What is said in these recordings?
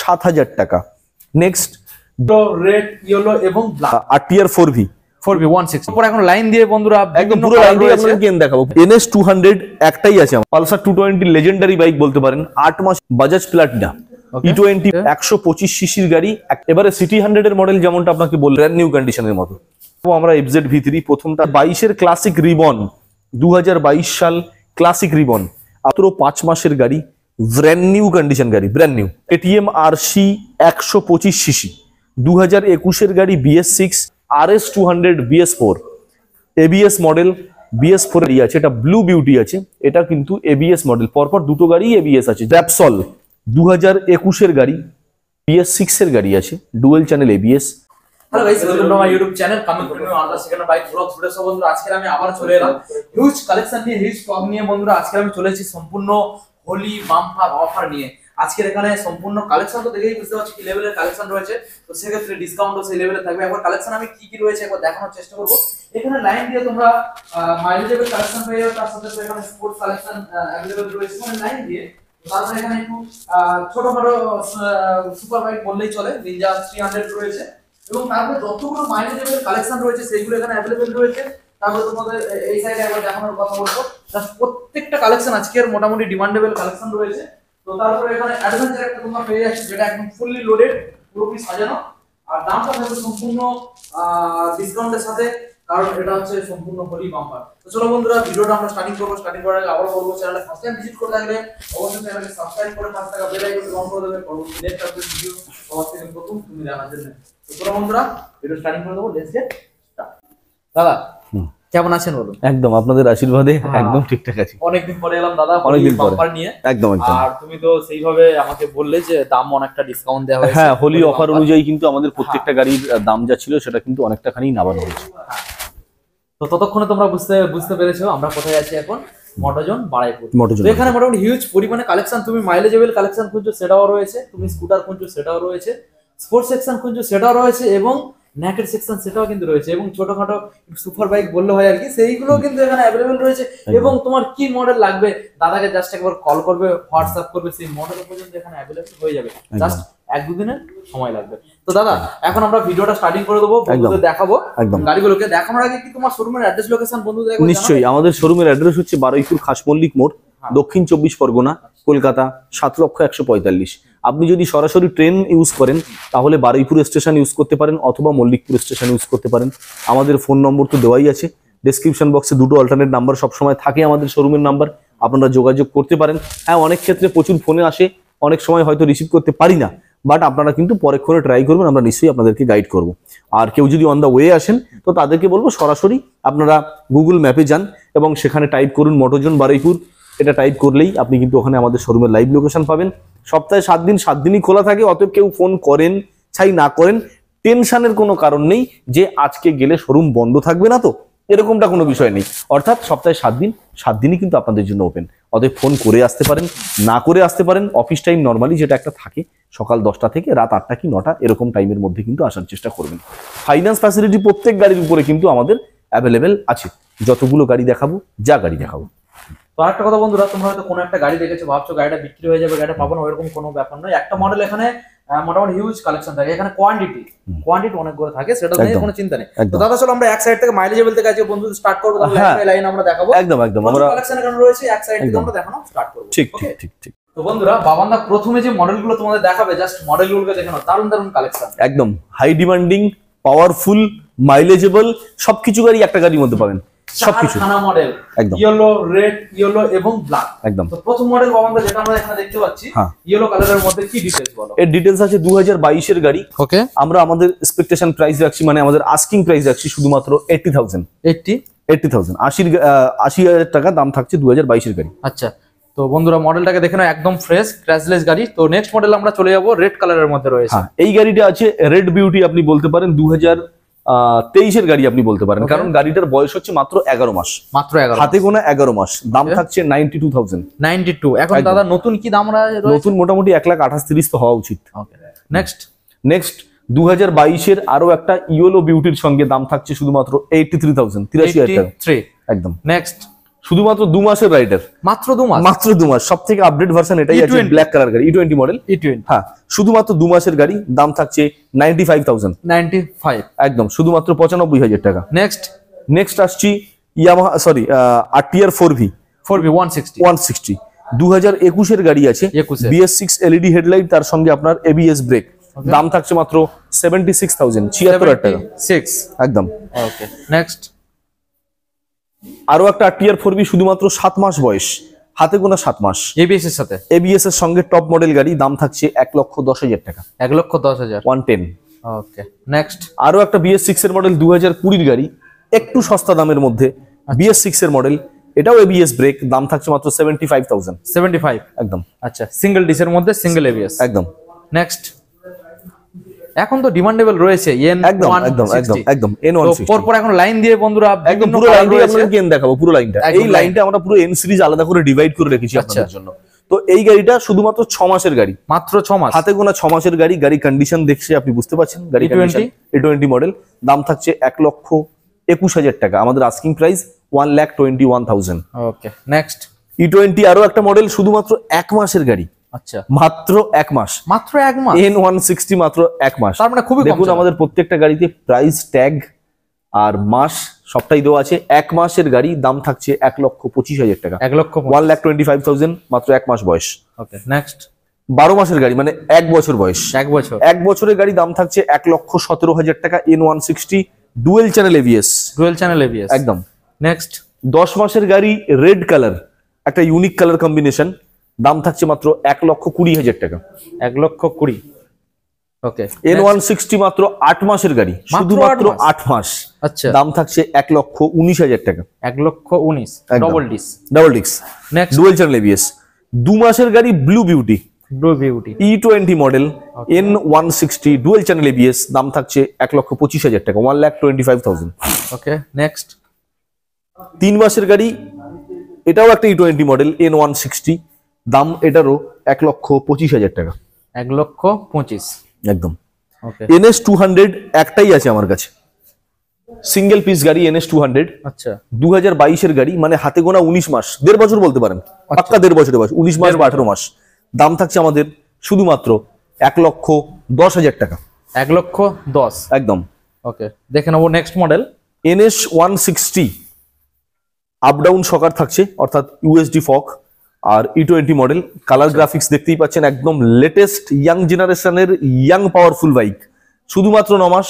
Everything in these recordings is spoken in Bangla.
7,000 টাকা। নেক্সট রেড ইয়েলো এবং ব্ল্যাক RTR 4V 4V 160 পর এখন লাইন দিয়ে বন্ধুরা একদম পুরো লাইন দিয়ে আপনাদের গেম দেখাবো। NS 200 একটাই আছে, পালসার 220 লেজেন্ডারি বাইক বলতে পারেন, 8 মাস বাজাজ প্লাটিনা E20 125 সিসির গাড়ি। এবারে সিটি 100 এর মডেল যেমনটা আপনাকে বললেন নিউ কন্ডিশনের মতো। আমরা FZ V3 প্রথমটা 22 এর ক্লাসিক রিবন, 2022 সাল ক্লাসিক রিবন, মাত্র 5 মাসের গাড়ি, ব্র্যান্ড নিউ কন্ডিশন গাড়ি, brand new. KTM RC 125 CC 2021 এর গাড়ি, BS6 RS 200 BS4 ABS মডেল, BS4 এর আছে, এটা ব্লু বিউটি আছে, এটা কিন্তু ABS মডেল, পরপর দুটো গাড়ি ABS আছে। র্যাপসল 2021 এর গাড়ি, BS6 এর গাড়ি আছে, dual channel ABS। Hello guys, welcome to my YouTube channel coming to new other second bike vlogs video. সব বন্ধুরা আজকে আমি আবার চলে এলাম হিউজ কালেকশন নিয়ে, হিউজ স্টক নিয়ে। বন্ধুরা আজকে আমি চলে এসেছি সম্পূর্ণ হোলি বাম্পার অফার নিয়ে। আজকের এখানে সম্পূর্ণ কালেকশন তো দেখেই বুঝতে পারছি কি লেভেলের কালেকশন রয়েছে, তো সেক্ষেত্রে ডিসকাউন্টও সেই লেভেলে থাকবে। একবার কালেকশন আমি কি কি রয়েছে একবার দেখানোর চেষ্টা করব। এখানে লাইন দিয়ে তোমরা মাইলেজের কালেকশন পেয়ে যাবে, তার সাথে এখানে স্পোর্টস কালেকশন अवेलेबल রয়েছে মানে লাইন দিয়ে। তারপরে এখানে একটু ছোটখাটো সুপার বাইক বললেই চলে, নিনজা 300 রয়েছে, এবং তারপরে যতগুলো মাইলেজের কালেকশন রয়েছে সেইগুলো এখানে अवेलेबल রয়েছে। তারপরে তোমাদের এই সাইডে একবার দেখানোর কথা বলবো, প্রত্যেকটা কালেকশন আজকের মোটামুটি ডিমান্ডেবল কালেকশন রয়েছে। তো তারপরে এখানে অ্যাডভেঞ্চার একটা তোমরা পেয়ে যাচ্ছ, যেটা একদম ফুললি লোডেড, পুরোপুরি সাজানো, আর দামটা থাকবে সম্পূর্ণ ডিসকাউন্টের সাথে, কারণ এটা হচ্ছে সম্পূর্ণ হোলি বাম্পার। তো চলো বন্ধুরা, ভিডিওটা আমরা স্টার্টিং করবো। স্টার্টিং করার আগে আবার বলবো, চ্যানেলে ফার্স্ট টাইম ভিজিট করে থাকলে অবশ্যই চ্যানেলকে সাবস্ক্রাইব করে পাশে থাকা বেল আইকনটি অন করে দেবে, পরবর্তী নেক্সট আপডেট ভিডিও সবার থেকে প্রথম তুমি জানার জন্য। তো চলো বন্ধুরা, ভিডিও স্টার্টিং করে দেবো, লেটস গেট স্টার্ট। দাদা কেমন আছেন বলুন? একদম আপনাদের আশীর্বাদে একদম ঠিকঠাক আছে। অনেকদিন পরে এলাম দাদা, অনেকদিন পরে বাম্পার নিয়ে। একদম একদম। আর তুমি তো সেইভাবে আমাকে বললে যে দাম অনেকটা ডিসকাউন্ট দেওয়া হয়েছে। হ্যাঁ, হোলি অফার অনুযায়ী কিন্তু আমাদের প্রত্যেকটা গাড়ির দাম যা ছিল সেটা কিন্তু অনেকটা খানি নামানো হয়েছে। তো ততক্ষণে তোমরা বুঝতে পেরেছো আমরা কোথায় আছি এখন, মোটরজন বারাইপুর। তো এখানে মোটামুটি হিউজ পরিমাণে কালেকশন, তুমি মাইলেজেবল কালেকশন খুঁজছো সেটাও রয়েছে, তুমি স্কুটার খুঁজছো সেটাও রয়েছে, স্পোর্টস সেকশন খুঁজছো সেটাও রয়েছে, এবং নেকেড সেকশন সেটাও কিন্তু রয়েছে, এবং ছোটখাটো সুপার বাইক বললে হয় আর কি, সেইগুলো কিন্তু এখানে अवेलेबल রয়েছে। এবং তোমার কি মডেল লাগবে দাদাকে জাস্ট একবার কল করবে, হোয়াটসঅ্যাপ করবে, সেই মডেল পর্যন্ত এখানে अवेलेबल হয়ে যাবে, জাস্ট 1-2 দিনের সময় লাগবে। তো দাদা এখন আমরা ভিডিওটা স্টার্টিং করে দেবো, বন্ধুদের দেখাবো গাড়িগুলোকে। দেখানোর আগে কি তোমার শোরুমের অ্যাড্রেস লোকেশন বন্ধুদের একবার? নিশ্চয়ই, আমাদের শোরুমের অ্যাড্রেস হচ্ছে বারুইপুর খাসমল্লিক মোড়, দক্ষিণ 24 পরগনা, কলকাতা 7,01,45। আপনি যদি সরাসরি ট্রেন ইউজ করেন তাহলে বারুইপুর স্টেশন ইউজ করতে পারেন, অথবা মল্লিকপুর স্টেশন ইউজ করতে পারেন। আমাদের ফোন নম্বর তো দেওয়াই আছে, ডেসক্রিপশন বক্সে দুটো অল্টারনেট নাম্বার সবসময় থাকে আমাদের শোরুমের নাম্বার, আপনারা যোগাযোগ করতে পারেন। হ্যাঁ, অনেক ক্ষেত্রে প্রচুর ফোনে আসে, অনেক সময় হয়তো রিসিভ করতে পারি না, বাট আপনারা কিন্তু পরেক্ষণে ট্রাই করবেন, আমরা নিশ্চয়ই আপনাদেরকে গাইড করব। আর কেউ যদি অন দ্য ওয়ে আসেন তো তাদেরকে বলবো সরাসরি আপনারা গুগল ম্যাপে যান এবং সেখানে টাইপ করুন মোটরজন বারুইপুর। এটা টাইপ করলেই আপনি কিন্তু ওখানে আমাদের শোরুমের লাইভ লোকেশন পাবেন। সপ্তাহে 7 দিন 7 দিনই খোলা থাকে, অতএব কেউ ফোন করেন চাই না করেন, টেনশনের কোনো কারণ নেই যে আজকে গেলে শোরুম বন্ধ থাকবে না, তো এরকমটা কোনো বিষয় নেই। অর্থাৎ সপ্তাহে 7 দিন 7 দিনই কিন্তু আপনাদের জন্য ওপেন, অতএব ফোন করে আসতে পারেন, না করে আসতে পারেন। অফিস টাইম নর্মালি যেটা একটা থাকে সকাল 10টা থেকে রাত 8টা কি 9টা এরকম টাইমের মধ্যে কিন্তু আসার চেষ্টা করবেন। ফাইন্যান্স ফ্যাসিলিটি প্রত্যেক গাড়ির উপরে কিন্তু আমাদের অ্যাভেলেবেল আছে, যতগুলো গাড়ি দেখাবো, যা গাড়ি দেখাবো। তো আরেকটা কথা বন্ধুরা, তোমরা হয়তো কোনো একটা গাড়ি দেখেছো, ভাবছো গাড়িটা বিক্রি হয়ে যাবে, গাড়িটা পাবো না, এরকম কোনো ব্যাপার নয়। একটা মডেল এখানে মোটামুটি হিউজ কালেকশন থাকে, এখানে কোয়ান্টিটি অনেকগুলো থাকে, সেটা নিয়ে কোনো চিন্তা নেই। তো দাদা চলো আমরা এক সাইড থেকে মাইলেজেবল থেকে আজকে বন্ধু স্টার্ট করবো, তাহলে লাইন আমরা দেখাবো। একদম একদম, আমরা কালেকশন এখানে রয়েছে, এক সাইড থেকে আমরা দেখানো স্টার্ট করব। ঠিক ঠিক ঠিক। তো বন্ধুরা, বাবান্দা প্রথমে যে মডেলগুলো তোমাদের দেখাবে, জাস্ট মডেলগুলোকে দেখে নাও, দারুণ দারুণ কালেকশন, একদম হাই ডিমান্ডিং, পাওয়ারফুল, মাইলেজেবল, সবকিছু গাড়ি একটা গাড়ির মধ্যে পাবেন, সবকিছু খানা মডেল, একদম ইয়েলো, রেড, ইয়েলো এবং ব্ল্যাক একদম। তো প্রথম মডেল বাবান্দা যেটা আমরা এখানে দেখতে পাচ্ছি, ইয়েলো কালারের মধ্যে কি ডিটেইলস বলো? এর ডিটেইলস আছে 2022 এর গাড়ি। ওকে, আমরা আমাদের এক্সপেকটেশন প্রাইস রাখছি, মানে আমাদের আস্কিং প্রাইস রাখছি শুধুমাত্র 80,000 80,000 টাকা দাম থাকছে 2022 এর গাড়ি। আচ্ছা, তো বন্ধুরা মডেলটাকে দেখে নাও, একদম ফ্রেশ ক্র্যাশলেস গাড়ি। তো নেক্সট মডেল আমরা চলে যাব, রেড কালারের মধ্যে রয়েছে। এই গাড়িটা আছে রেড বিউটি, আপনি বলতে পারেন 2023 এর গাড়ি আপনি বলতে পারেন, কারণ গাড়িটার বয়স হচ্ছে মাত্র 11 মাস, মাত্র 11, হাতে গোনা 11 মাস। দাম থাকছে 92,000। এখন দাদা নতুন কি দাম রয়েছে? নতুন মোটামুটি 1,28,30 তো হওয়া উচিত। নেক্সট 2022 এর আরো একটা ইয়েলো বিউটির সঙ্গে দাম থাকছে শুধুমাত্র 83,000, 83,000 টাকা একদম। নেক্সট শুধুমাত্র 2 মাসের রাইডার, মাত্র 2 মাস, মাত্র 2 মাস। সব থেকে আপডেট ভার্সন এটাই আছে, E20 ব্ল্যাক কালার গাড়ি, E20 মডেল। E20 হ্যাঁ, শুধুমাত্র 2 মাসের গাড়ি, দাম থাকছে 95,000, 95। একদম শুধুমাত্র 95,000 টাকা। নেক্সট আসছি ইয়ামাহা, সরি, RTR 4V 160, 2021 এর গাড়ি আছে, 21 এর। BS6 LED হেডলাইট, তার সঙ্গে আপনার ABS ব্রেক, দাম থাকছে মাত্র 76,000, 76,000 টাকা 76। একদম। ওকে, নেক্সট আরো একটা RTR 4V, শুধুমাত্র 7 মাস বয়স, হাতে গোনা 7 মাস, ABS এর সাথে, ABS এর সঙ্গে টপ মডেল গাড়ি, দাম থাকছে 1,10,000 টাকা, 1,10,000। 110। ওকে, নেক্সট আরো একটা BS6 এর মডেল, 2020 গাড়ি, একটু সস্তা দামের মধ্যে, BS6 এর মডেল, এটাও ABS ব্রেক, দাম থাকছে মাত্র 75,000, 75। একদম। আচ্ছা, সিঙ্গেল ডিসের মধ্যে সিঙ্গেল ABS, একদম। নেক্সট এখন তো ডিমান্ডেবল রয়েছে একদম একদম একদম একদম N160। পরপর এখন লাইন দিয়ে বন্ধুরা একদম পুরো লাইনটা আপনাদেরকে দেখাবো, পুরো লাইনটা। এই লাইনটা আমরা পুরো N সিরিজ আলাদা করে ডিভাইড করে রেখেছি আপনাদের জন্য। তো এই গাড়িটা শুধুমাত্র 6 মাসের গাড়ি, মাত্র 6 মাস, হাতে গোনা 6 মাসের গাড়ি। গাড়ি কন্ডিশন দেখছে আপনি বুঝতে পারছেন, গাড়ি কন্ডিশন E20 মডেল, দাম থাকছে 1,21,000 টাকা, আমাদের আস্কিং প্রাইস 1,21,000। ওকে, নেক্সট E20 আরো একটা মডেল, শুধুমাত্র 1 মাসের গাড়ি, আচ্ছা মাত্র 1 মাস, মাত্র 1 মাস, N160 মাত্র 1 মাস। তার মানে খুবই কম। দেখুন আমাদের প্রত্যেকটা গাড়িতে প্রাইস ট্যাগ আর মাস সবটাই দেওয়া আছে। 1 মাসের গাড়ি, দাম থাকছে 1,25,000 টাকা, 1,25,000, মাত্র 1 মাস বয়স। ওকে, নেক্সট 12 মাসের গাড়ি, মানে 1 বছর বয়স, 1 বছরের গাড়ি, দাম থাকছে 1,17,000 টাকা, N160 ডুয়েল চ্যানেল ABS, একদম। নেক্সট 10 মাসের গাড়ি, রেড কালার, একটা ইউনিক কালার কম্বিনেশন, দাম থাকছে মাত্র 1,20,000 টাকা, 1,20,000। ওকে, N160 মাত্র 8 মাসের গাড়ি, শুধুমাত্র 8 মাস, আচ্ছা, দাম থাকছে 1,19,000 টাকা, 1,19,000, double disc. Next dual channel ABS। 2 মাসের গাড়ি, blue beauty E20 model, N160 dual channel ABS, দাম থাকছে 1,25,000 টাকা, 1,25,000। ওকে, নেক্সট 3 মাসের গাড়ি, এটাও একটা E20 মডেল, N160, দাম এটারও 1,25,000 টাকা, 1,25,000, একদম। ওকে, NS200 একটাই আছে আমার কাছে, সিঙ্গেল পিস গাড়ি, NS200, আচ্ছা 2022 এর গাড়ি, মানে হাতে গোনা 19 মাস, 1.5 বছর বলতে পারেন, পাক্কা 1.5 বছরের বয়স, 19 মাস বা 18 মাস, দাম থাকছে আমাদের শুধুমাত্র 1,10,000 টাকা, 1,10,000, একদম। ওকে, দেখে নেবো next model, NS160 up down শকার থাকছে, অর্থাৎ USD ফক, আর E20 মডেল, কালার গ্রাফিক্স দেখতেই পাচ্ছেন, একদম লেটেস্ট ইয়াং জেনারেশনের ইয়াং পাওয়ারফুল বাইক, শুধুমাত্র 9 মাস,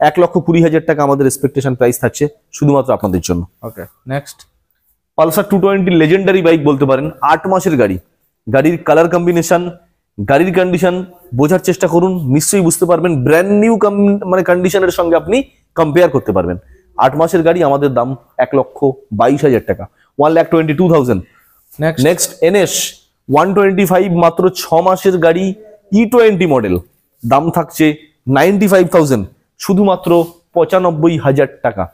1,20,000 টাকা আমাদের এক্সপেকটেশন প্রাইস থাকছে শুধুমাত্র আপনাদের জন্য। ওকে, নেক্সট পালসার 220 লেজেন্ডারি বাইক বলতে পারেন, 8 মাসের গাড়ি, গাড়ির কালার কম্বিনেশন, গাড়ির কন্ডিশন বোঝার চেষ্টা করুন, নিশ্চয়ই বুঝতে পারবেন, ব্র্যান্ড নিউ মানে কন্ডিশনের সঙ্গে আপনি কম্পেয়ার করতে পারবেন। 8 মাসের গাড়ি, আমাদের দাম 1,22,000 টাকা, 1,22,000। নেক্সট NS125 মাত্র 6 মাসের গাড়ি, E20 মডেল, দাম থাকছে 95,000, শুধুমাত্র 95,000 টাকা।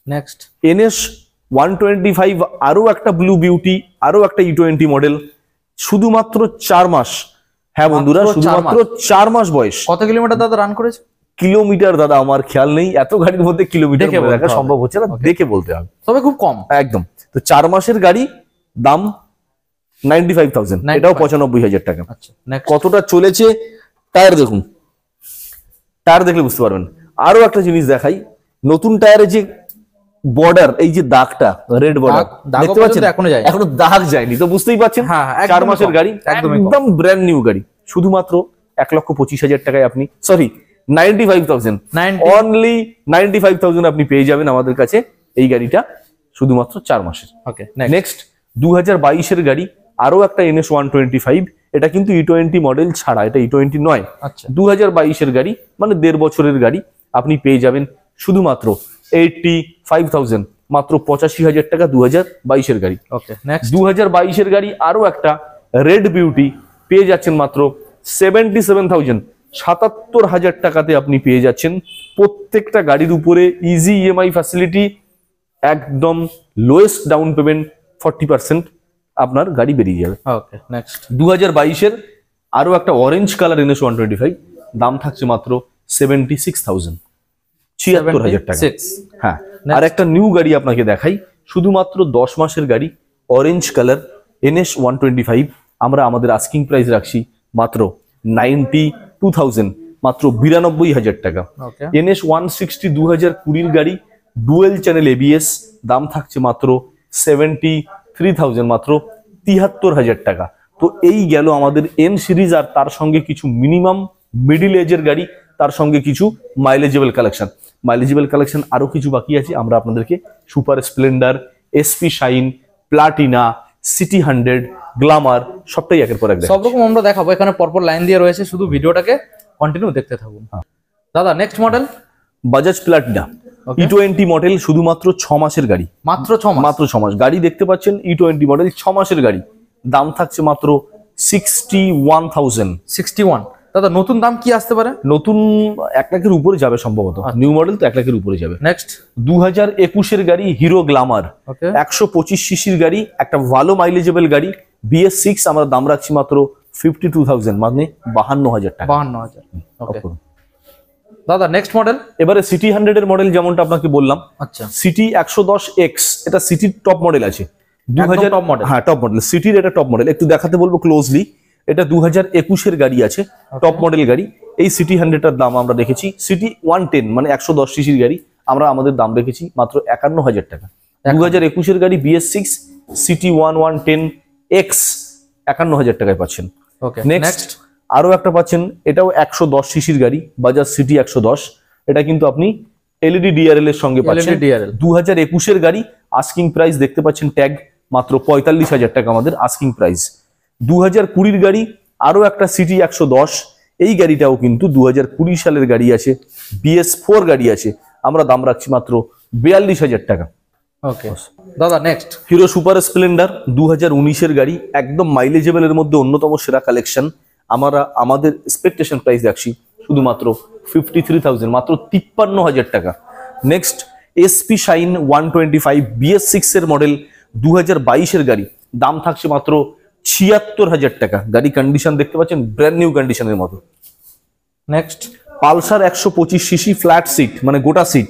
নেক্সট NS125 আরো একটা ব্লু বিউটি, আরো একটা E20 মডেল, শুধুমাত্র 4 মাস। হ্যাঁ বন্ধুরা, শুধুমাত্র 4 মাস বয়স। কত কিলোমিটার দাদা রান করেছে? কিলোমিটার দাদা আমার খেয়াল নেই, এত গাড়ির মধ্যে কিলোমিটার দেখা সম্ভব হচ্ছে না, দেখে বলতে হবে, তবে খুব কম, একদম। তো 4 মাসের গাড়ি, দাম 95,000, এটাও 95,000 টাকা। আচ্ছা, কতটা চলেছে টায়ার দেখুন, টায়ার দেখলে বুঝতে পারবেন। আরো একটা জিনিস দেখাই, নতুন টায়ারে যে বর্ডার, এই যে দাগটা, রেড বর্ডার দেখতে পাচ্ছেন, এখনো দাগ যায়নি, তো বুঝতেই পারছেন 4 মাসের গাড়ি, একদম ব্র্যান্ড নিউ গাড়ি, শুধুমাত্র 1,25,000 টাকায় আপনি, সরি 95,000, অনলি 95,000 আপনি পেয়ে যাবেন আমাদের কাছে এই গাড়িটা, শুধুমাত্র 4 মাসের। ওকে, নেক্সট 2022 এর গাড়ি, আরো একটা NS125, এটা কিন্তু E20 মডেল ছাড়া, এটা E20 নয়, 2022 এর গাড়ি, মানে 1.5 বছরের গাড়ি, আপনি পেয়ে যাবেন শুধুমাত্র 85,000, মাত্র 85,000 টাকা, 2022 এর গাড়ি। ওকে, নেক্সট 2022 এর গাড়ি, আরো একটা রেড বিউটি, পেয়ে যাচ্ছেন মাত্র 77,000, 77,000 টাকাতে আপনি পেয়ে যাচ্ছেন। প্রত্যেকটা গাড়ির উপরে ইজি EMI ফ্যাসিলিটি, একদম লোয়েস্ট ডাউন পেমেন্ট 40% আপনার গাড়ি বেরিয়ে যাবে। ওকে, নেক্সট 2022 এর আরো একটা অরেঞ্জ কালার NS125, দাম থাকছে মাত্র 76,000, 76,000 টাকা। হ্যাঁ, আর একটা নিউ গাড়ি আপনাকে দেখাই, শুধুমাত্র 10 মাসের গাড়ি, অরেঞ্জ কালার NS 125, আমরা আমাদের আস্কিং প্রাইস রাখছি মাত্র 92,000, মাত্র 92,000 টাকা। ওকে NS 160 2020 গাড়ি, ডুয়েল চ্যানেল ABS, দাম থাকছে মাত্র 73,000, মাত্র 73,000 টাকা। তো এই গেল আমাদের N সিরিজ, আর তার সঙ্গে কিছু মিনিমাম মিডিল এজের গাড়ি, তার সঙ্গে কিছু মাইলেজেবল কালেকশন আরো কিছু বাকি আছে। আমরা আপনাদেরকে super Splendor, SP shine, Platina, city 100, Glamour সবটাই একের পর এক সব রকম আমরা দেখাবো, এখানে পরপর লাইন দিয়ে রয়েছে, শুধু ভিডিওটাকে কন্টিনিউ দেখতে থাকুন। দাদা next model Bajaj Platina E20 model, শুধুমাত্র 6 মাসের গাড়ি, মাত্র 6 মাস। মাত্র 6 মাস গাড়ি দেখতে পাচ্ছেন। E20 মডেল 6 মাসের গাড়ি, দাম থাকছে মাত্র 61,000। 61। দাদা নতুন দাম কি আসতে পারে? নতুন 1 লাখের উপরে যাবে সম্ভবত, নিউ মডেল তো 1 লাখের উপরে যাবে। নেক্সট 2021 গাড়ি হিরো গ্ল্যামার, ওকে 125 সিসির গাড়ি, একটা ভালো মাইলেজেবল গাড়ি, BS6, আমরা দাম রাখছি মাত্র 52,000, মানে 52,000 টাকা। 52,000। ওকে দাদা নেক্সট মডেল এবারে সিটি 100 এর মডেল, যেমনটা আপনাকে বললাম, আচ্ছা সিটি 110X, এটা সিটির টপ মডেল আছে। 2000 top model। হ্যাঁ টপ মডেল, সিটির এটা টপ মডেল, একটু দেখাতে বলবো ক্লোজলি। এটা 2021 গাড়ি আছে, টপ মডেল গাড়ি। এই সিটি 100টার দাম আমরা রেখেছি, সিটি 110 মানে 110 সিসির গাড়ি, আমরা আমাদের দাম রেখেছি মাত্র 51,000 টাকা। 2021 গাড়ি BS6 সিটি 1110X 51,000 টাকায় পাচ্ছেন। ওকে নেক্সট আরো একটা পাচ্ছেন, এটাও 110 সিসির গাড়ি, বাজাজ সিটি 110। এটা কিন্তু আপনি LED DRL এর সঙ্গে পাচ্ছেন। LED DRL 2021 গাড়ি, আস্কিং প্রাইস দেখতে পাচ্ছেন ট্যাগ, মাত্র 45,000 টাকা আমাদের আস্কিং প্রাইস। 2020 গাড়ি, আরো একটা সিটি 110, এই গাড়িটাও কিন্তু 2020 সালের গাড়ি আছে, BS4 গাড়ি আছে, আমরা দাম রাখছি মাত্র 42,000 টাকা। ওকে দাদা নেক্সট হিরো সুপার স্প্লেন্ডার 2019 গাড়ি, একদম মাইলেজেবলের মধ্যে অন্যতম সেরা কালেকশন। আমরা আমাদের এক্সপেকটেশন প্রাইস রাখছি শুধুমাত্র 53,000, মাত্র 53,000 টাকা। নেক্সট SP শাইন 125 BS6 এর মডেল, 2022 গাড়ি, দাম থাকছে মাত্র 76,000 টাকা। গাড়ি কন্ডিশন দেখতে পাচ্ছেন ব্র্যান্ড নিউ কন্ডিশনের মতো। Next Pulsar 125 cc flat seat, মানে গোটা সিট,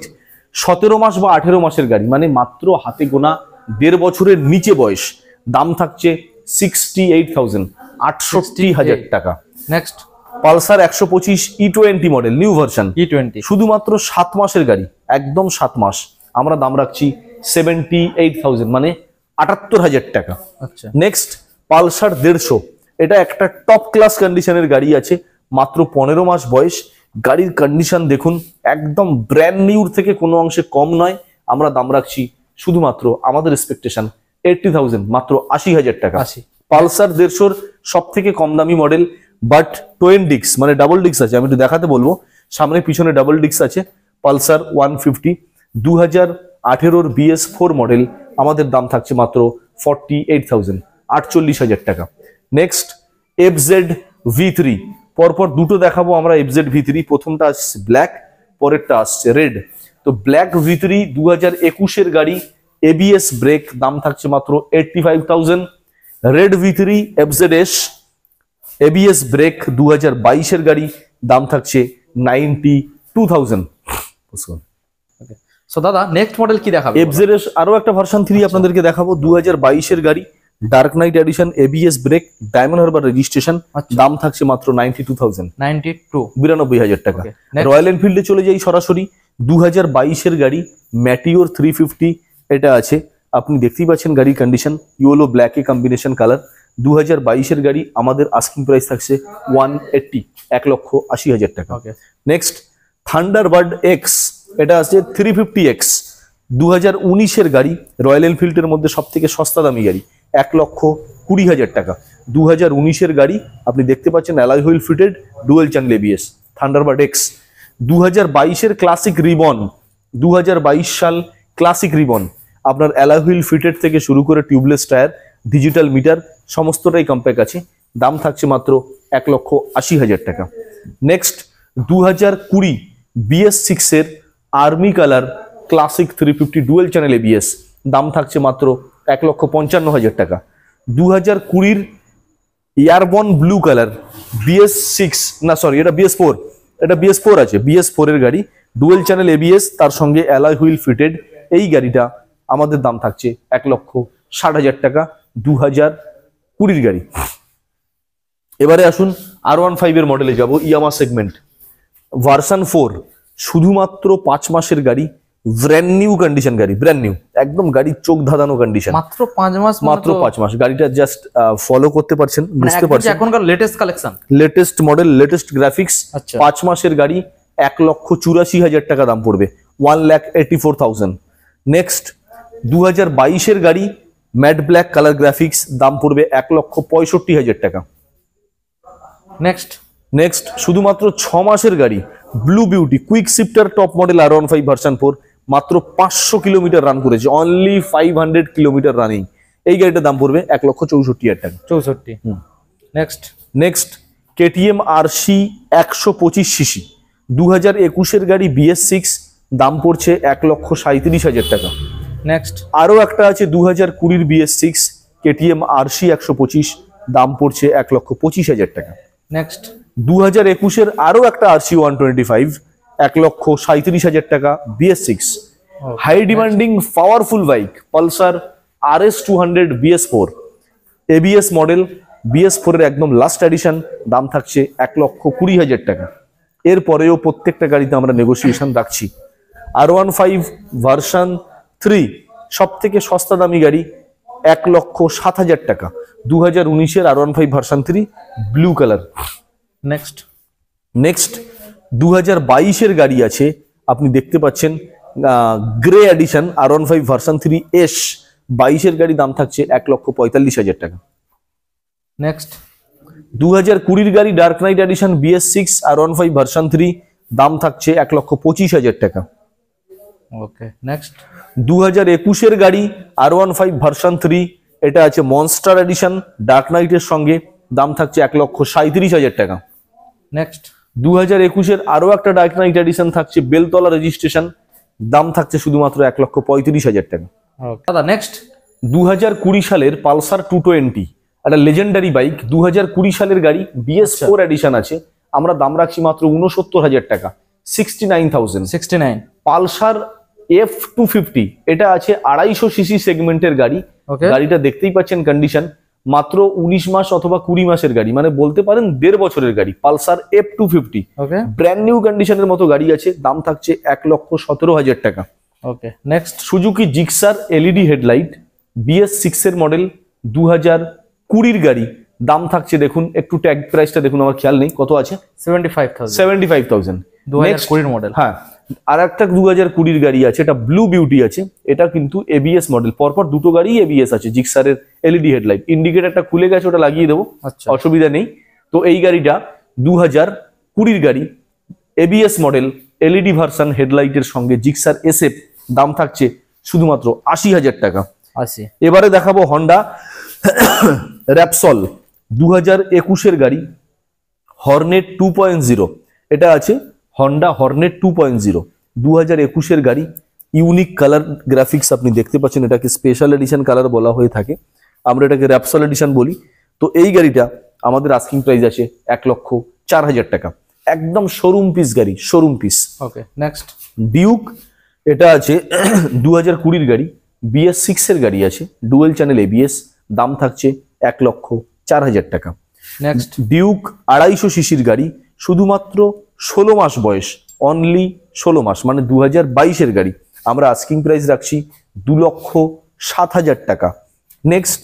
17 মাস বা 18 মাসের গাড়ি, মানে মাত্র হাতে গোনা 1.5 বছরের নিচে বয়স, দাম থাকছে 68,000, 68,000 টাকা। Next Pulsar 125 E20 model, new version, E20 শুধুমাত্র 7 মাসের গাড়ি, একদম 7 মাস, আমরা দাম রাখছি 78,000, মানে 78,000 টাকা। আচ্ছা নেক্সট পালসার 150, এটা একটা টপ ক্লাস কন্ডিশনের গাড়ি আছে, মাত্র 15 মাস বয়স, গাড়ির কন্ডিশন দেখুন একদম ব্র্যান্ড নিউর থেকে কোনো অংশে কম নয়, আমরা দাম রাখছি শুধুমাত্র আমাদের এক্সপেকটেশন 80,000, মাত্র 80,000 টাকা। 80। পালসার 150 সব থেকে কম দামি মডেল, বাট টোয়েন ডিক্স মানে ডাবল ডিক্স আছে, আমি একটু দেখাতে বলবো, সামনে পিছনে ডাবল ডিক্স আছে। পালসার 150 2018 BS4 মডেল, আমাদের দাম থাকছে মাত্র 48,000, 48,000 টাকা। নেক্সট FZ V3, পরপর দুটো দেখাবো আমরা FZ V3, প্রথমটা আসছে ব্ল্যাক, পরেরটা আসছে রেড। তো ব্ল্যাক V3 2021 গাড়ি, ABS ব্রেক, দাম থাকছে মাত্র 85,000। Red V3 FZS ABS break, 2022 গাড়ি, দাম থাকছে 92,000। সো দাদা নেক্সট মডেল কি দেখাবে? FZS আরো একটা ভার্সন 3 আপনাদেরকে দেখাবো, 2022 গাড়ি, dark night edition, ABS brake, Diamond Harbour registration, দাম থাকছে মাত্র 92,000, 92,000 টাকা। Okay, next. রয়্যাল এনফিল্ডে চলে যাই সরাসরি, 2022 গাড়ি, ম্যাটিওর 350, এটা আছে, আপনি দেখতেই পাচ্ছেন গাড়ির কন্ডিশন, ইয়েলো ব্ল্যাকে কম্বিনেশন কালার, 2022 গাড়ি, আমাদের আস্কিং প্রাইস থাকছে 180, 1,80,000 টাকা। ওকে নেক্সট থান্ডারবার্ড এক্স, এটা আছে 350X, 2019 গাড়ি, রয়্যাল এনফিল্ডের মধ্যে সব থেকে সস্তা দামি গাড়ি, 1,20,000 টাকা। 2019 গাড়ি, আপনি দেখতে পাচ্ছেন alloy wheel fitted, dual channel ABS, Thunderbird x. 2022 classic ribbon, 2022 সাল ক্লাসিক রিবন, আপনার অ্যালয় হুইল ফিটেড থেকে শুরু করে টিউবলেস টায়ার, ডিজিটাল মিটার, সমস্তটাই কম্প্যাক্ট আছে, দাম থাকছে মাত্র 1,80,000 টাকা। নেক্সট 2020 BS6 এর army colour classic 350 dual channel ABS, দাম থাকছে মাত্র 1,55,000 টাকা। 2020 এয়ারবন ব্লু কালার BS6, না সরি এটা BS4, এটা BS4 আছে, BS4 এর গাড়ি, ডুয়েল চ্যানেল ABS, তার সঙ্গে অ্যালয় হুইল ফিটেড, এই গাড়িটা আমাদের দাম থাকছে 60,000 টাকা 2020 গাড়ি। এবারে আসুন R15 এর মডেলে যাব, ইয়ামা সেগমেন্ট ভার্সন 4, শুধুমাত্র 5 মাসের গাড়ি, ব্র্যান্ড নিউ কন্ডিশন গাড়ি, ব্র্যান্ড নিউ একদম গাড়ি চোখ ধাঁধানো কন্ডিশন, মাত্র 5 মাস, মাত্র 5 মাস। গাড়িটা জাস্ট ফলো করতে পারছেন, বুঝতে পারছেন, এখনকার latest collection, latest model, latest graphics. আচ্ছা 5 মাসের গাড়ি 1,84,000 টাকা দাম পড়বে, 1,84,000। নেক্সট 2022 এর গাড়ি, ম্যাট ব্ল্যাক কালার গ্রাফিক্স, দাম পড়বে 1,65,000 টাকা। নেক্সট শুধুমাত্র 6 মাসের গাড়ি, blue beauty quick shifter top model R15 version 4, মাত্র 500 কিলোমিটার রান করেছে, অনলি 500 কিলোমিটার রানিং। এই গাড়িটার দাম পড়বে 1,64,000 টাকা। 64। নেক্সট KTM RC 125 সিসি, 2021 এর গাড়ি BS6, দাম পড়ছে 1,37,000 টাকা। নেক্সট আরো একটা আছে 2020 BS6 KTM RC 125, দাম পড়ছে 1,25,000 টাকা। নেক্সট 2021 এর আরো একটা RC 125, 1,37,000 টাকা BS6। High demanding powerful bike Pulsar RS 200 BS4, ABS মডেল, BS4 এর একদম লাস্ট এডিশন, দাম থাকছে 1,20,000 টাকা। এরপরেও প্রত্যেকটা গাড়িতে আমরা নেগোসিয়েশন রাখছি। R15 ভার্সন 3 সব থেকে সস্তা দামি গাড়ি, 1,07,000 টাকা, 2019 এর R15 version 3 blue colour. Next 2022 এর গাড়ি আছে, আপনি দেখতে পাচ্ছেন grey addition R15 version 3 S, 22 এর গাড়ি, দাম থাকছে 1,45,000 টাকা। নেক্সট 2020 গাড়ি dark night addition BS6 R15 version 3, দাম থাকছে 1,25,000 টাকা। ওকে নেক্সট 2021 এর গাড়ি R15 ভার্সন 3, এটা আছে মনস্টার এডিশন ডার্ক নাইটের সঙ্গে, দাম থাকছে 1,37,000 টাকা। নেক্সট 2021 এর আরো একটা ডার্ক নাইট এডিশন থাকছে বেলতলা রেজিস্ট্রেশন, দাম থাকছে শুধুমাত্র 1,35,000 টাকা। দাদা নেক্সট 2020 সালের পালসার 220, একটা লেজেন্ডারি বাইক, 2020 সালের গাড়ি, BS4 এডিশন আছে, আমরা দাম রাখছি মাত্র 69,000 টাকা, 69,000। পালসার F250, এটা আছে 250 সিসি সেগমেন্টের গাড়ি। গাড়িটা দেখতেই পাচ্ছেন কন্ডিশন, মাত্র 19 মাস অথবা 20 মাসের গাড়ি, মানে বলতে পারেন 1.5 বছরের গাড়ি। পালসার F250 ব্র্যান্ড নিউ কন্ডিশনের মতো গাড়ি আছে, দাম থাকছে 1,17,000 টাকা। Okay next Suzuki Gixxer LED headlight, BS6 এর মডেল, 2020 গাড়ি, দাম থাকছে দেখুন, একটু ট্যাগ প্রাইসটা দেখুন, আমার খেয়াল নেই কত আছে, 75,000। 2020 মডেল। হ্যাঁ, আর একটা 2020 গাড়ি আছে, এটা ব্লু বিউটি আছে, এটা কিন্তু ABS মডেল, পরপর দুটো গাড়ি ABS আছে। জিক্সারের LED হেডলাইট, ইন্ডিকেটরটা খুলে গেছে, ওটা লাগিয়ে দেবো, অসুবিধা নেই। তো এই গাড়িটা 2020 গাড়ি, ABS মডেল, LED ভার্সন হেডলাইটের সঙ্গে জিক্সার SF, দাম থাকছে শুধুমাত্র 80,000 টাকা। এবারে দেখাবো হন্ডা র্যাপসল, 2021 এর গাড়ি, হর্নেট 2.0, এটা আছে হন্ডা হর্নেট 2.0, 2021 এর গাড়ি, ইউনিক কালার গ্রাফিক্স আপনি দেখতে পাচ্ছেন, এটাকে স্পেশাল এডিশন কালার বলা হয়ে থাকে, আমরা এটাকে র্যাপসল এডিশন বলি। তো এই গাড়িটা আমাদের আস্কিং প্রাইস আছে 1,04,000 টাকা, একদম শোরুম পিস গাড়ি, showroom piece. Okay next Duke, এটা আছে 2020 গাড়ি, BS6 এর গাড়ি আছে, ডুয়েল চ্যানেল ABS, দাম থাকছে 1,04,000 টাকা। নেক্সট ডিউক 250 সিসির গাড়ি, শুধুমাত্র 16 মাস বয়স, অনলি 16 মাস, মানে 2022 এর গাড়ি, আমরা আস্কিং প্রাইস রাখছি 2,07,000 টাকা। নেক্সট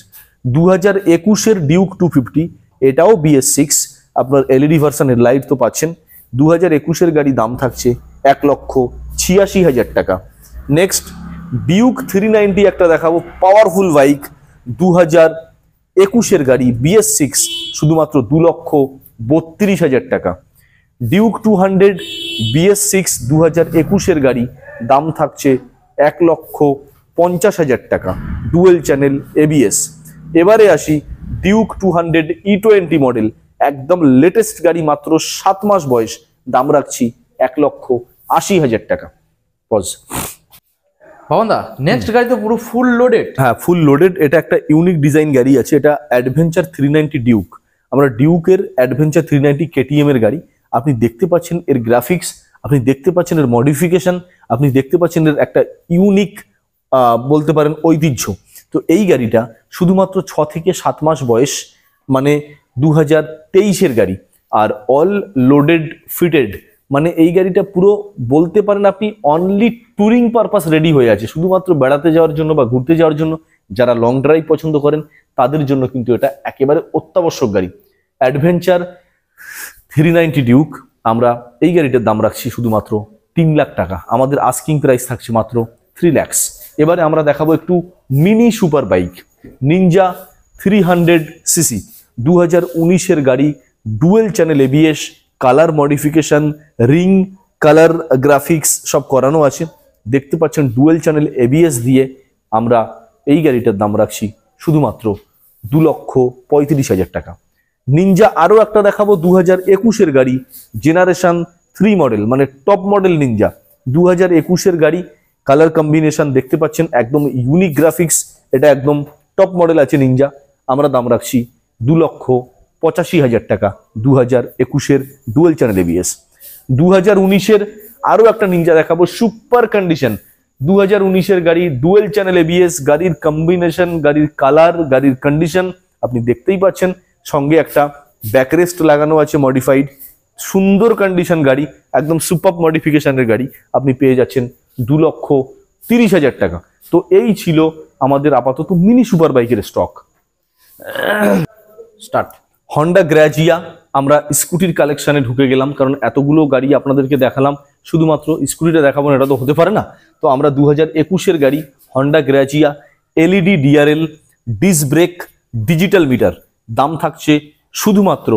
2021 এর ডিউক 250, এটাও BS6, আপনার LED ভার্সনের লাইট তো পাচ্ছেন, 2021 এর গাড়ি, দাম থাকছে 1,86,000 টাকা। নেক্সট ডিউক 390 একটা দেখাবো, পাওয়ারফুল বাইক, 2021 এর গাড়ি, BS6, শুধুমাত্র 2,32,000 টাকা। ডিউক 200 BS6 2021 এর গাড়ি, দাম থাকছে 1,50,000 টাকা, ডুয়েল চ্যানেল ABS। এবারে আসি ডিউক 200 E20 মডেল, একদম লেটেস্ট গাড়ি, মাত্র 7 মাস বয়স, দাম রাখছি 1,80,000 টাকা। পজ। বাবনদা নেক্সট গাড়ি তো পুরো ফুল লোডেড। হ্যাঁ, ফুল লোডেড, এটা একটা ইউনিক ডিজাইন গাড়ি আছে, এটা অ্যাডভেঞ্চার 390 ডিউক, আমরা ডিউকের অ্যাডভেঞ্চার 390 KTM এর গাড়ি। আপনি দেখতে পাচ্ছেন এর গ্রাফিক্স, আপনি দেখতে পাচ্ছেন এর মডিফিকেশন, আপনি দেখতে পাচ্ছেন এর একটা ইউনিক বলতে পারেন ঐতিহ্য। তো এই গাড়িটা শুধুমাত্র 6 থেকে 7 মাস বয়স, মানে 2023-এর গাড়ি, আর অল লোডেড ফিটেড, মানে এই গাড়িটা পুরো বলতে পারেন আপনি অনলি ট্যুরিং পারপাস রেডি হয়ে আছে, শুধুমাত্র বেড়াতে যাওয়ার জন্য বা ঘুরতে যাওয়ার জন্য। যারা লং ড্রাইভ পছন্দ করেন তাদের জন্য কিন্তু এটা একেবারে অত্যাবশ্যক গাড়ি। অ্যাডভেঞ্চার 390 ডিউক, আমরা এই গাড়িটার দাম রাখছি শুধুমাত্র 3 লাখ টাকা। আমাদের আস্কিং প্রাইস থাকছে মাত্র 3 লাখ। এবারে আমরা দেখাবো একটু mini super bike, Ninja 300 CC, 2019-এর গাড়ি, dual channel ABS, colour modification, ring colour graphics সব করানো আছে। দেখতে পাচ্ছেন ডুয়েল চ্যানেল এবিএস দিয়ে আমরা এই গাড়িটার দাম রাখছি শুধুমাত্র 2,35,000 টাকা। নিনজা আরো একটা দেখাবো 2021-এর গাড়ি, জেনারেশন 3 মডেল, মানে টপ মডেল নিনজা, 2021-এর গাড়ি, কালার কম্বিনেশন দেখতে পাচ্ছেন একদম ইউনিক গ্রাফিক্স, এটা একদম টপ মডেল আছে নিনজা। আমরা দাম রাখছি 2,85,000 টাকা, 2021-এর ডুয়েল চ্যানেল এবিএস। 2019-এর আরো একটা নিনজা দেখাবো, সুপার কন্ডিশন, 2019-এর গাড়ি, ডুয়েল চ্যানেল এবিএস, গাড়ির কম্বিনেশন, গাড়ির কালার, গাড়ির কন্ডিশন আপনি দেখতেই পাচ্ছেন, সঙ্গে একটা ব্যাকরেস্ট লাগানো আছে মডিফাইড, সুন্দর কন্ডিশন গাড়ি, একদম সুপার মডিফিকেশনের গাড়ি, আপনি পেয়ে যাচ্ছেন 2,30,000 টাকা। তো এই ছিল আমাদের আপাতত মিনি সুপার বাইকের স্টক। স্টার্ট। হন্ডা গ্র্যাজিয়া, আমরা স্কুটির কালেকশনে ঢুকে গেলাম, কারণ এতগুলো গাড়ি আপনাদেরকে দেখালাম, শুধুমাত্র স্কুটিটা দেখাবো না, এটা তো হতে পারে না। তো আমরা 2021-এর গাড়ি Honda Grazia, LED DRL, disc brake, digital meter, দাম থাকছে শুধুমাত্র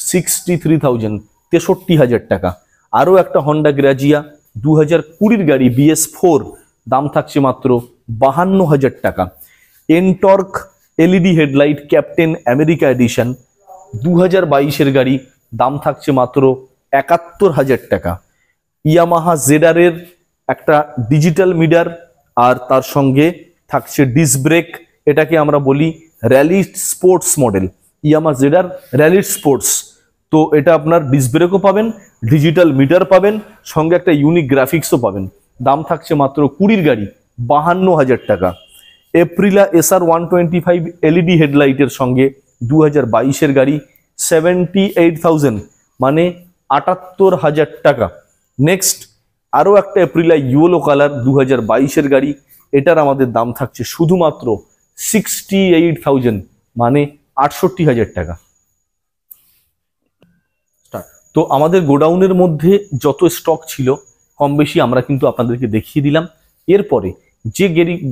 63,000, 63,000 টাকা। আরও একটা হন্ডা গ্র্যাজিয়া 2020-এর গাড়ি BS4, দাম থাকছে মাত্র 52,000 টাকা। Ntorq LED headlight Captain America edition, 2022-এর গাড়ি, দাম থাকছে মাত্র 71,000 টাকা। ইয়ামাহা জেডারের একটা ডিজিটাল মিটার, আর তার সঙ্গে থাকছে ডিস্ক ব্রেক, এটাকে আমরা বলি র্যালি স্পোর্টস মডেল, ইয়ামাহা জেডার র্যালি স্পোর্টস। তো এটা আপনার ডিস্ক ব্রেকও পাবেন, ডিজিটাল মিটার পাবেন, সঙ্গে একটা ইউনিক গ্রাফিক্সও পাবেন। দাম থাকছে মাত্র 20-এর গাড়ি 52,000 টাকা। এপ্রিলা SR 125 এলইডি হেডলাইটের সঙ্গে 2022-এর গাড়ি, 78,000, মানে 78,000 টাকা। নেক্সট আরও একটা এপ্রিলা ইয়েলো কালার 2022-এর গাড়ি, এটার আমাদের দাম থাকছে শুধুমাত্র 68,000, মানে 68,000 টাকা। তো আমাদের গোডাউনের মধ্যে যত স্টক ছিল কম বেশি আমরা কিন্তু আপনাদেরকে দেখিয়ে দিলাম। এরপরে যে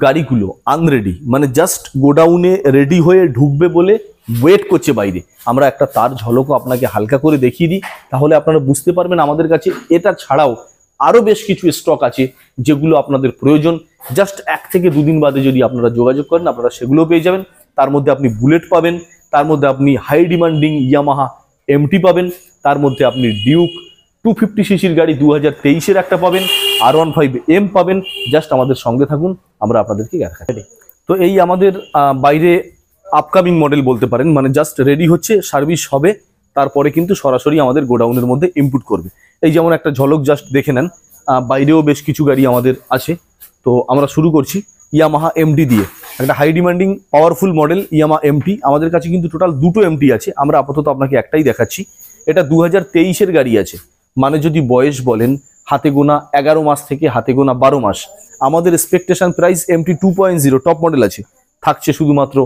গাড়িগুলো আনরেডি, মানে জাস্ট গোডাউনে রেডি হয়ে ঢুকবে বলে ওয়েট করছে বাইরে, আমরা একটা তার ঝলকও আপনাকে হালকা করে দেখিয়ে দিই, তাহলে আপনারা বুঝতে পারবেন আমাদের কাছে এটা ছাড়াও আরও বেশ কিছু স্টক আছে যেগুলো আপনাদের প্রয়োজন। জাস্ট 1 থেকে 2 দিন বাদে যদি আপনারা যোগাযোগ করেন আপনারা সেগুলো পেয়ে যাবেন। তার মধ্যে আপনি বুলেট পাবেন, তার মধ্যে আপনি হাই ডিমান্ডিং ইয়ামাহা এমটি পাবেন, তার মধ্যে আপনি ডিউক 250 সিসির গাড়ি 2023-এর একটা পাবেন, R15M পাবেন। জাস্ট আমাদের সঙ্গে থাকুন, আমরা আপনাদেরকে দেখাই। তো এই আমাদের বাইরে আপকামিং মডেল বলতে পারেন, মানে জাস্ট রেডি হচ্ছে, সার্ভিস হবে, তারপরে কিন্তু সরাসরি আমাদের গোডাউনের মধ্যে ইনপুট করবে। এই যেমন একটা ঝলক জাস্ট দেখে নেন, বাইরেও বেশ কিছু গাড়ি আমাদের আছে। তো আমরা শুরু করছি ইয়ামাহা এমটি দিয়ে, একটা high demanding powerful model Yamaha MT. আমাদের কাছে কিন্তু টোটাল 2টো এমটি আছে, আমরা আপাতত আপনাকে একটাই দেখাচ্ছি। এটা 2023-এর গাড়ি আছে, মানে যদি বয়স বলেন হাতে গোনা 11 মাস থেকে হাতে গোনা 12 মাস। আমাদের expectation price MT 2.0 top model আছে, থাকছে শুধুমাত্র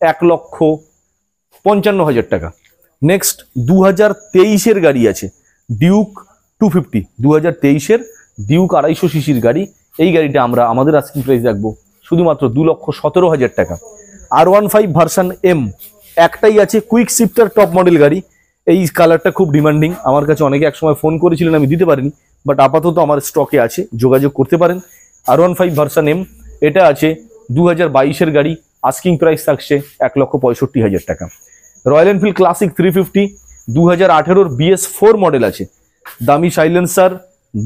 1,55,000 টাকা। নেক্সট 2023-এর গাড়ি আছে ডিউক 250, 2023-এর ডিউক 250 সিসির গাড়ি। এই গাড়িটা আমরা আমাদের আস্কিং প্রাইস রাখবো শুধুমাত্র 2,17,000 টাকা। R15 ভার্সন M একটাই আছে, কুইক শিফটার টপ মডেল গাড়ি। এই কালারটা খুব ডিমান্ডিং, আমার কাছে অনেকে একসময় ফোন করেছিলেন, আমি দিতে পারিনি, বাট আপাতত আমার স্টকে আছে, যোগাযোগ করতে পারেন। R15 ভার্সন M, এটা আছে 2022-এর গাড়ি, আস্কিং প্রাইস থাকছে 1,65,000 টাকা। Royal Enfield classic 350 2018-এর BS4 model আছে, দামি সাইলেন্সার,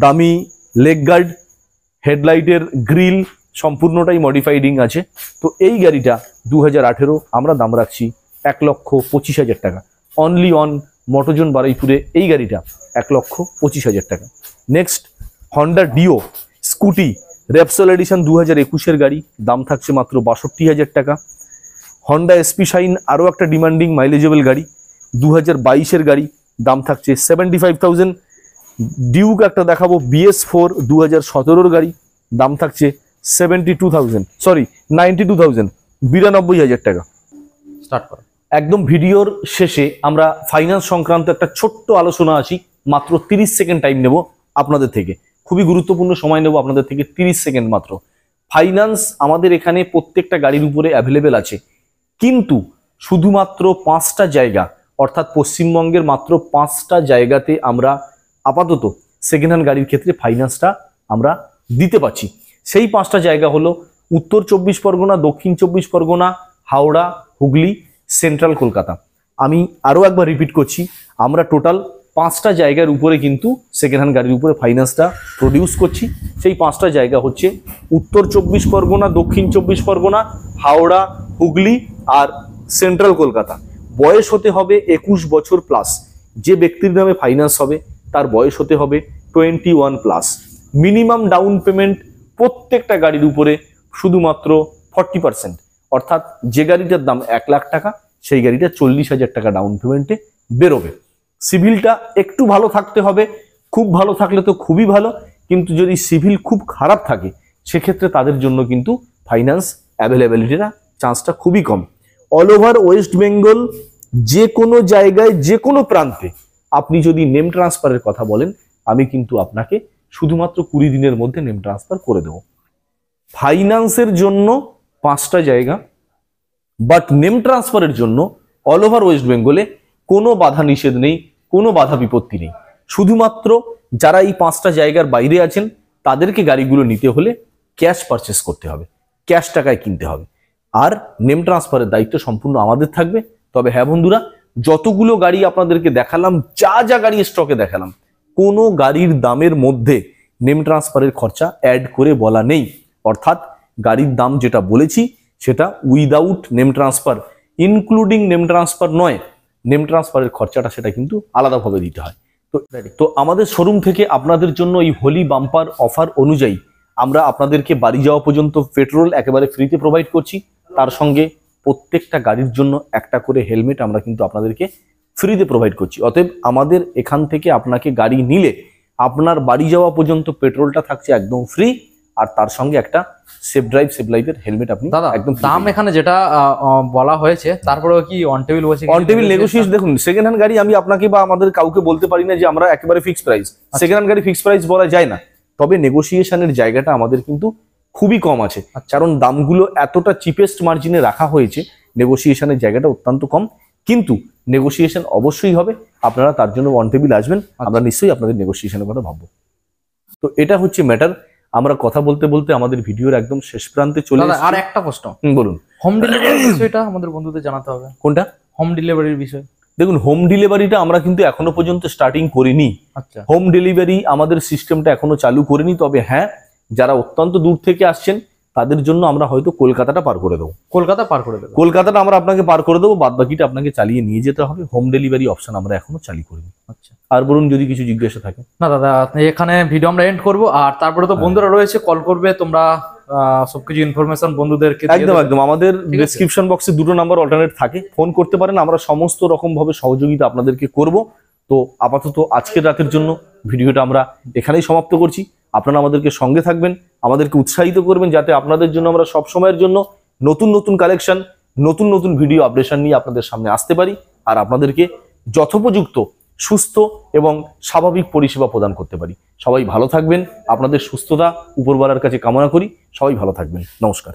দামি লেগ গার্ড, হেডলাইটের গ্রিল সম্পূর্ণটাই মডিফাইডিং আছে। তো এই গাড়িটা 2018, আমরা দাম রাখছি 1,25,000 টাকা। অনলি অন মোটোজোন বারুইপুরে এই গাড়িটা 1,25,000 টাকা। Next Honda Dio scooty Repsol edition 2021-এর গাড়ি, দাম থাকছে মাত্র 62,000 টাকা। হন্ডা এসপি শাইন আরও একটা ডিমান্ডিং মাইলেজেবল গাড়ি, 2022-এর গাড়ি, দাম থাকছে 75,000। ডিউক একটা দেখাবো BS4 2017-র গাড়ি, দাম থাকছে 92,000, সরি 92,000, 92,000 টাকা। স্টার্ট করো। একদম ভিডিওর শেষে আমরা ফাইন্যান্স সংক্রান্ত একটা ছোট্ট আলোচনা আসি, মাত্র 30 সেকেন্ড টাইম নেব আপনাদের থেকে, খুবই গুরুত্বপূর্ণ সময় নেব আপনাদের থেকে, 30 সেকেন্ড মাত্র। ফাইন্যান্স আমাদের এখানে প্রত্যেকটা গাড়ির উপরে অ্যাভেলেবেল আছে, কিন্তু শুধুমাত্র 5টা জায়গা, অর্থাৎ পশ্চিমবঙ্গের মাত্র 5টা জায়গাতে আমরা আপাতত সেকেন্ড হ্যান্ড গাড়ির ক্ষেত্রে ফাইন্যান্সটা আমরা দিতে পারছি। সেই 5টা জায়গা হলো উত্তর 24 পরগনা, দক্ষিণ 24 পরগনা, হাওড়া, হুগলি, সেন্ট্রাল কলকাতা। আমি আরও একবার রিপিট করছি, আমরা টোটাল 5টা জায়গার উপরে কিন্তু সেকেন্ড হ্যান্ড গাড়ির উপরে ফাইন্যান্সটা প্রডিউস করছি। সেই 5টা জায়গা হচ্ছে উত্তর 24 পরগনা, দক্ষিণ 24 পরগনা, হাওড়া, হুগলি আর সেন্ট্রাল কলকাতা। বয়স হতে হবে 21 বছর প্লাস। যে ব্যক্তির নামে ফাইন্যান্স হবে তার বয়স হতে হবে 21 প্লাস। মিনিমাম ডাউন পেমেন্ট প্রত্যেকটা গাড়ির উপরে শুধুমাত্র 40%, অর্থাৎ যে গাড়িটার দাম 1 লাখ টাকা সেই গাড়িটা 40,000 টাকা ডাউন পেমেন্টে বেরোবে। সিভিলটা একটু ভালো থাকতে হবে, খুব ভালো থাকলে তো খুবই ভালো, কিন্তু যদি সিভিল খুব খারাপ থাকে সেক্ষেত্রে তাদের জন্য কিন্তু ফাইন্যান্স অ্যাভেলেবিলিটিটা চান্সটা খুবই কম। অল ওভার ওয়েস্ট বেঙ্গল যে কোনো জায়গায় যে কোনো প্রান্তে আপনি যদি নেম ট্রান্সফারের কথা বলেন, আমি কিন্তু আপনাকে শুধুমাত্র 20 দিনের মধ্যে নেম ট্রান্সফার করে দেব। ফাইন্যান্সের জন্য 5টা জায়গা, বাট নেম ট্রান্সফারের জন্য অল ওভার ওয়েস্ট বেঙ্গলে কোনো বাধা নিষেধ নেই, কোনো বাধা বিপত্তি নেই। শুধুমাত্র যারা এই 5টা জায়গার বাইরে আছেন তাদেরকে গাড়িগুলো নিতে হলে ক্যাশ পারচেস করতে হবে, ক্যাশ টাকায় কিনতে হবে, আর নেম ট্রান্সফারের দায়িত্ব সম্পূর্ণ আমাদের থাকবে। তবে হ্যাঁ বন্ধুরা, যতগুলো গাড়ি আপনাদেরকে দেখালাম, যা যা গাড়ি স্টকে দেখালাম, কোনো গাড়ির দামের মধ্যে নেম ট্রান্সফারের খরচা অ্যাড করে বলা নেই। অর্থাৎ গাড়ির দাম যেটা বলেছি সেটা without name transfer, including name transfer নয়। নেম ট্রান্সফারের খরচাটা সেটা কিন্তু আলাদাভাবে দিতে হয়। তো আমাদের শোরুম থেকে আপনাদের জন্য এই হোলি বাম্পার অফার অনুযায়ী আমরা আপনাদেরকে বাড়ি যাওয়া পর্যন্ত পেট্রোল একেবারে ফ্রিতে প্রোভাইড করছি। তার সঙ্গে প্রত্যেকটা গাড়ির জন্য একটা করে হেলমেট আমরা কিন্তু আপনাদেরকে ফ্রিতে প্রোভাইড করছি। অতএব আমাদের এখান থেকে আপনাকে গাড়ি নিলে আপনার বাড়ি যাওয়া পর্যন্ত পেট্রোলটা থাকছে একদম ফ্রি, আর তার সঙ্গে একটা সেফ ড্রাইভ সেফ লাইফের হেলমেট আপনি দাদা একদম দাম এখানে যেটা বলা হয়েছে, তারপরেও কি অন টেবিল বসে অন টেবিল নেগোসিয়েশন। দেখুন, সেকেন্ড হ্যান্ড গাড়ি আমি আপনাকে বা আমাদের কাউকে বলতে পারি না যে আমরা একেবারে ফিক্সড প্রাইস, সেকেন্ড হ্যান্ড গাড়ি ফিক্সড প্রাইস বলা যায় না। তবে নেগোসিয়েশনের জায়গাটা আমাদের কিন্তু খুবই কম আছে, কারণ দামগুলো এতটা চিপেস্ট মার্জিনে রাখা হয়েছে, নেগোসিয়েশনের জায়গাটা অত্যন্ত কম। কিন্তু নেগোসিয়েশন অবশ্যই হবে, আপনারা তার জন্য অন টেবিল আসবেন, আমরা নিশ্চয়ই আপনাদের নেগোসিয়েশনের কথা ভাববো। তো এটা হচ্ছে ম্যাটার। আমরা কথা বলতে বলতে আমাদের ভিডিওর একদম শেষ প্রান্তে চলে এসেছি। আর একটা প্রশ্ন, বলুন। হোম ডেলিভারির বিষয়টা আমাদের বন্ধুদের জানাতে হবে। কোনটা? হোম ডেলিভারির বিষয়। দেখুন, হোম ডেলিভারিটা আমরা কিন্তু এখনো পর্যন্ত স্টার্টিং করিনি। আচ্ছা, হোম ডেলিভারি আমাদের সিস্টেমটা এখনো চালু করিনি। তবে হ্যাঁ, যারা অত্যন্ত দূর থেকে আসছেন তাদের জন্য আমরা হয়তো কলকাতাটা পার করে দেবো। কলকাতা পার করে দেবো। কলকাতাটা আমরা আপনাকে পার করে দেবো, বাদ বাকিটা আপনাকে চালিয়ে নিয়ে যেতে হবে। হোম ডেলিভারি অপশন আমরা এখনো চালু করিনি। আচ্ছা, আর বলুন যদি কিছু জিজ্ঞাসা থাকে। না দাদা, এখানে ভিডিও আমরা এন্ড করবো, আর তারপরে তো বন্ধুরা রয়েছে, কল করবে, তোমরা সবকিছু ইনফরমেশন বন্ধুদেরকে একদম একদম আমাদের ডেসক্রিপশন বক্সে 2টো নাম্বার অল্টারনেট থাকে, ফোন করতে পারেন। আমরা সমস্ত রকম ভাবে সহযোগিতা আপনাদেরকে করব। তো আপাতত আজকের রাতের জন্য ভিডিওটা আমরা এখানেই সমাপ্ত করছি। আপনারা আমাদেরকে সঙ্গে থাকবেন, আমাদেরকে উৎসাহিত করবেন, যাতে আপনাদের জন্য আমরা সব সময়ের জন্য নতুন নতুন কালেকশন, নতুন নতুন ভিডিও আপডেশন নিয়ে আপনাদের সামনে আসতে পারি, আর আপনাদেরকে যথোপযুক্ত সুস্থ এবং স্বাভাবিক পরিষেবা প্রদান করতে পারি। সবাই ভালো থাকবেন, আপনাদের সুস্থতা উপরওয়ালার কাছে কামনা করি। সবাই ভালো থাকবেন, নমস্কার।